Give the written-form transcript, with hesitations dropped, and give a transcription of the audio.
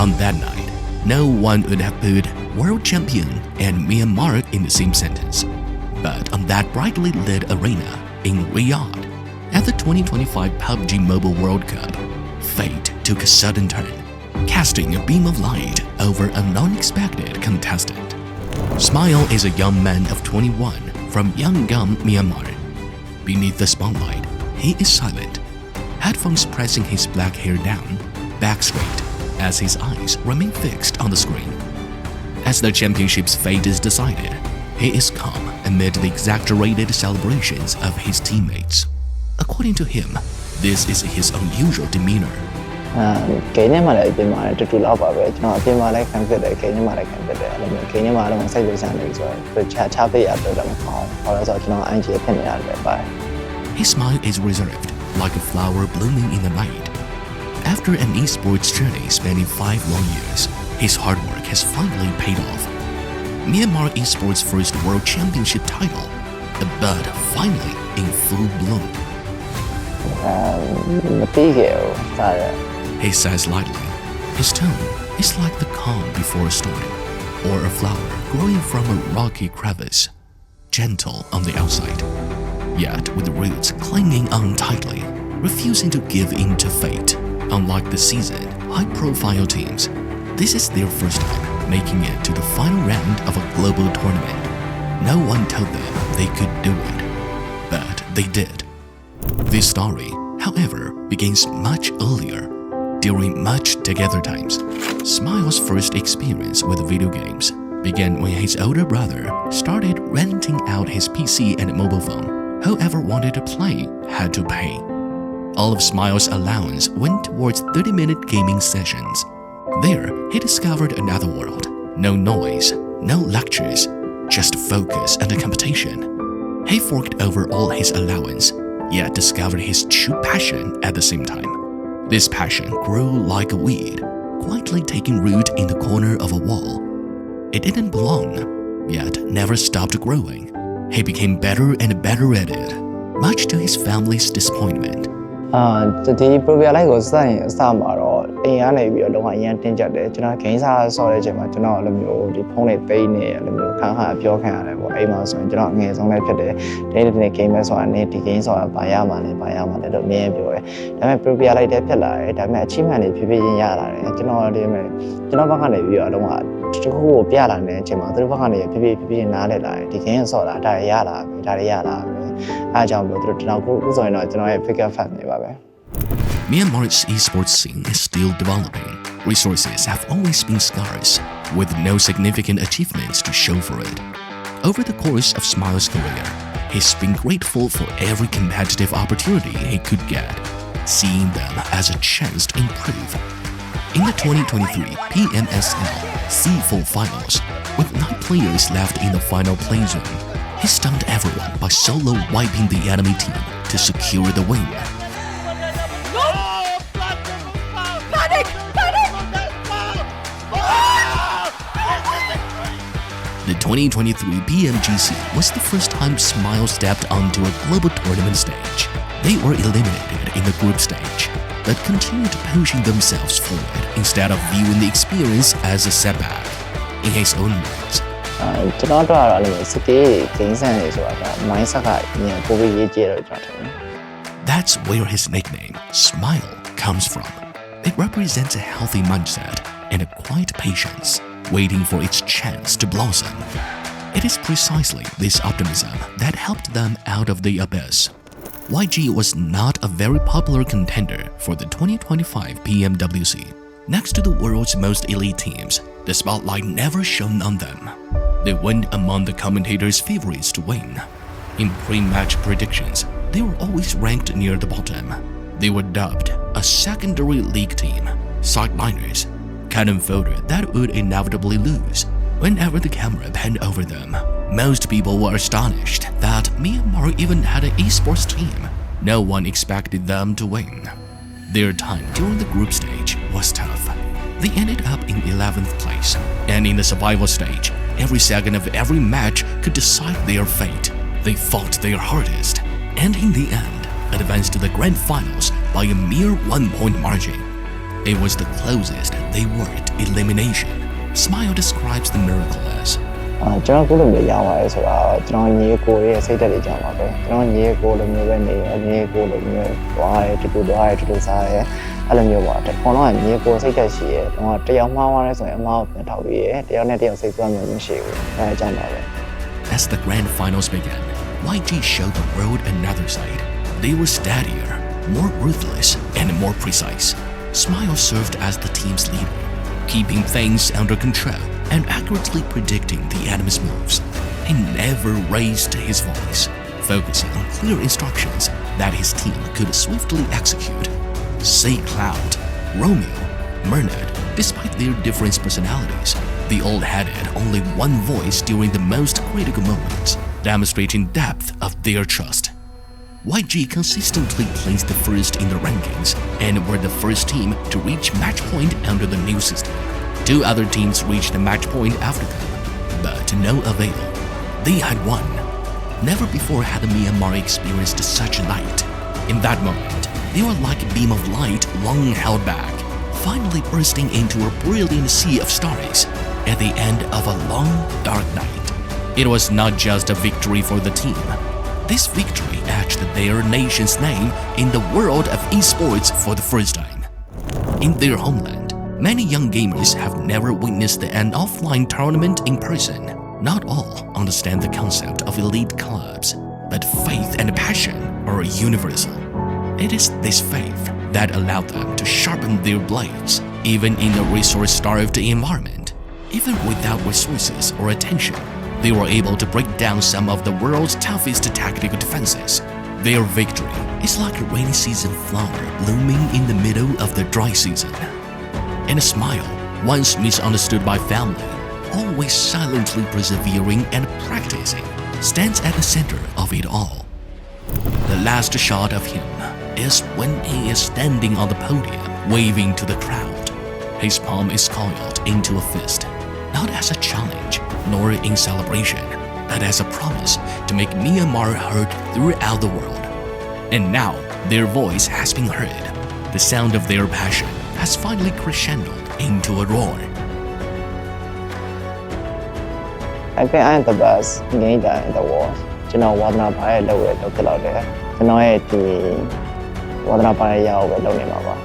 On that night, no one would have put world champion and Myanmar in the same sentence. But on that brightly lit arena in Riyadh, at the 2025 PUBG Mobile World Cup, fate took a sudden turn, casting a beam of light over an unexpected contestant. Smile is a young man of 21 from Yangon, Myanmar. Beneath the spotlight, he is silent, headphones pressing his black hair down, back straight, as his eyes remain fixed on the screen. As the championship's fate is decided, he is calm amid the exaggerated celebrations of his teammates. According to him, this is his unusual demeanor. ဂိမ်းထဲမှာလည်းအပြင်မှာလည်းတူတူလောက်ပါပဲကျွန်တော်အပြင်မှာလည်းခံဖြစ်တယ်ဂိမ်းထဲမှာလည်းခံဖြစ်တယ်အဲ့လိုမျိုးဂိမ်းထဲမှာလည်းစိတ်လှုပ်ရှားနေဆိုတော့ချားပေးရတော့မကောင်းဘာလို့ဆိုတော့ကျွန်တော်အန်ဂျီဖြစ်နေရတယ်ပဲ His smile is reserved, like a flower blooming in the night. After an esports journey spanning 5 long years, his hard work has finally paid off. Myanmar Esports' first World Championship title, a bud finally in full bloom. မပြီးခဲ့ဘူးဒါရ He says lightly. His tone is like the calm before a storm, or a flower growing from a rocky crevice, gentle on the outside, yet with roots clinging on tightly, refusing to give in to fate. Unlike the seasoned, high-profile teams, this is their first time making it to the final round of a global tournament. No one told them they could do it, but they did. This story, however, begins much earlier, during much together times. Smile's first experience with video games began when his older brother started renting out his PC and mobile phone. Whoever wanted to play had to pay. All of Smile's allowance went towards 30-minute gaming sessions. There, he discovered another world. No noise, no lectures, just focus and competition. He forked over all his allowance, yet discovered his true passion at the same time. This passion grew like a weed, quietly taking root in the corner of a wall. It didn't belong, yet never stopped growing. He became better and better at it, much to his family's disappointment. ဒီ program လိုက်ကိုစမှာတော့အိမ်ကနေပြီးတော့လုံးဝအရင်တင်းကျပ်တယ်ကျွန်တော်ဂိမ်းစားဆော့တဲ့အချိန်မှာကျွန်တော်အဲ့လိုမျိုးဒီဖုန်းတွေသိနေအဲ့လိုမျိုးခါပြောခံရတယ်ပေါ့အိမ်မှာဆိုရင်ကျွန်တော်အငယ်ဆုံးလည်းဖြစ်တယ်ဒိတ်တဲ့ဂိမ်းပဲဆိုတာနဲ့ဒီဂိမ်းဆိုတာဘာရမှာလဲတော့အမြဲပြောတယ်ဒါပေမဲ့ program လိုက်တဲ့ဖြစ်လာတယ်ဒါပေမဲ့ achievement တွေဖြည်းဖြည်းချင်းရလာတယ်ကျွန်တော်ဒီမဲ့ကျွန်တော်ဘက်ကနေပြီးတော့လုံးဝတခုကိုပြလာတဲ့အချိန်မှာသူတို့ဘက်ကနေဖြည်းဖြည်းနားလည်လာတယ်ဒီဂိမ်းဆော့တာဒါတွေရလာပြီအားကြောင့်မို့သူတို့ကျွန်တော်ခုဆိုရင်တော့ကျွန်တော်ရဲ့ figure fan တွေပါပဲ Myanmar's esports scene is still developing. Resources have always been scarce, with no significant achievements to show for it. Over the course of Smile's career, he's been grateful for every competitive opportunity he could get, seeing them as a chance to improve. In the 2023 PMWC C4 finals, with 9 players left in the final play zone, he stunned everyone by solo wiping the enemy team to secure the win. The 2023 PMWC was the first time Smile stepped onto a global tournament stage. They were eliminated in the group stage, but continued pushing themselves forward instead of viewing the experience as a setback. In his own words, ကျွန်တော်တို့ကတော့အဲ့လိုစကေးဂိမ်းဆန်နေဆိုတာက mindset ကပိုပြီးရေးကြည့်တော့ကျွန်တော်ထင်တယ် That's where his nickname, Smile, comes from. It represents a healthy mindset and a quiet patience, waiting for its chance to blossom. It is precisely this optimism that helped them out of the abyss. YG was not a very popular contender for the 2025 PMWC. Next to the world's most elite teams, the spotlight never shone on them. They went among the commentators' favorites to win. In pre-match predictions, they were always ranked near the bottom. They were dubbed a secondary league team, sideliners, cannon fodder that would inevitably lose whenever the camera panned over them. Most people were astonished that Myanmar even had an esports team. No one expected them to win. Their time during the group stage was tough. They ended up in 11th place, and in the survival stage, every second of every match could decide their fate. They fought their hardest, and in the end, advanced to the grand finals by a mere 1-point margin. It was the closest they were to elimination. Smile describes the miracle as ကျွန်တော်ခုလိုမျိုးရောက်လာရဲဆိုတာကျွန်တော်ညီကိုရဲ့စိတ်ဓာတ်တွေကြောင့်ပါပဲကျွန်တော်ညီကိုလိုမျိုးပဲနေညီကိုလိုမျိုးသွားရဲတူတူသွားရဲတူတူစားရဲအဲ့လိုမျိုးပါတဲ့ခေါင်းတော့ညီကိုစိတ်ဓာတ်ရှိရဲတော့တယောက်မှားသွားလဲဆိုရင်အမှားကိုပြန်ထောက်ပြီးရဲတယောက်နဲ့တယောက်စိတ်ဆွမ်းမျိုးမရှိဘူးအဲ့အကြောင်းပါပဲ As the grand finals began, YG showed the world another side. They were steadier, more ruthless, and more precise. Smile served as the team's leader, keeping things under control and accurately predicting the enemy's moves. He never raised his voice, focusing on clear instructions that his team could swiftly execute. Say Cloud, Romeo, Mernod, despite their different personalities, they all had only one voice during the most critical moments, demonstrating depth of their trust. YG consistently placed the first in the rankings and were the first team to reach match point under the new system. 2 other teams reached the match point after them, but to no avail. They had won. Never before had Myanmar experienced such light. In that moment, they were like a beam of light long held back, finally bursting into a brilliant sea of stars at the end of a long, dark night. It was not just a victory for the team. This victory etched their nation's name in the world of esports for the first time. In their homeland, many young gamers have never witnessed an offline tournament in person. Not all understand the concept of elite clubs, but faith and passion are universal. It is this faith that allowed them to sharpen their blades, even in a resource-starved environment. Even without resources or attention, they were able to break down some of the world's toughest tactical defenses. Their victory is like a rainy season flower blooming in the middle of the dry season. And a Smile, once misunderstood by family, always silently persevering and practicing, stands at the center of it all. The last shot of him is when he is standing on the podium, waving to the crowd. His palm is coiled into a fist, not as a challenge nor in celebration, but as a promise to make Myanmar heard throughout the world. And now their voice has been heard. The sound of their passion has finally crescendoed into a roar. I think I am the best gamer in the world. ကျွန်တော်ဝါသနာပါရဲ့လုပ်ရတော့ဖြစ်တော့တယ်ကျွန်တော်ရဲ့ဒီဝါသနာပါရဲ့ရအောင်ပဲလုပ်နေမှာပါ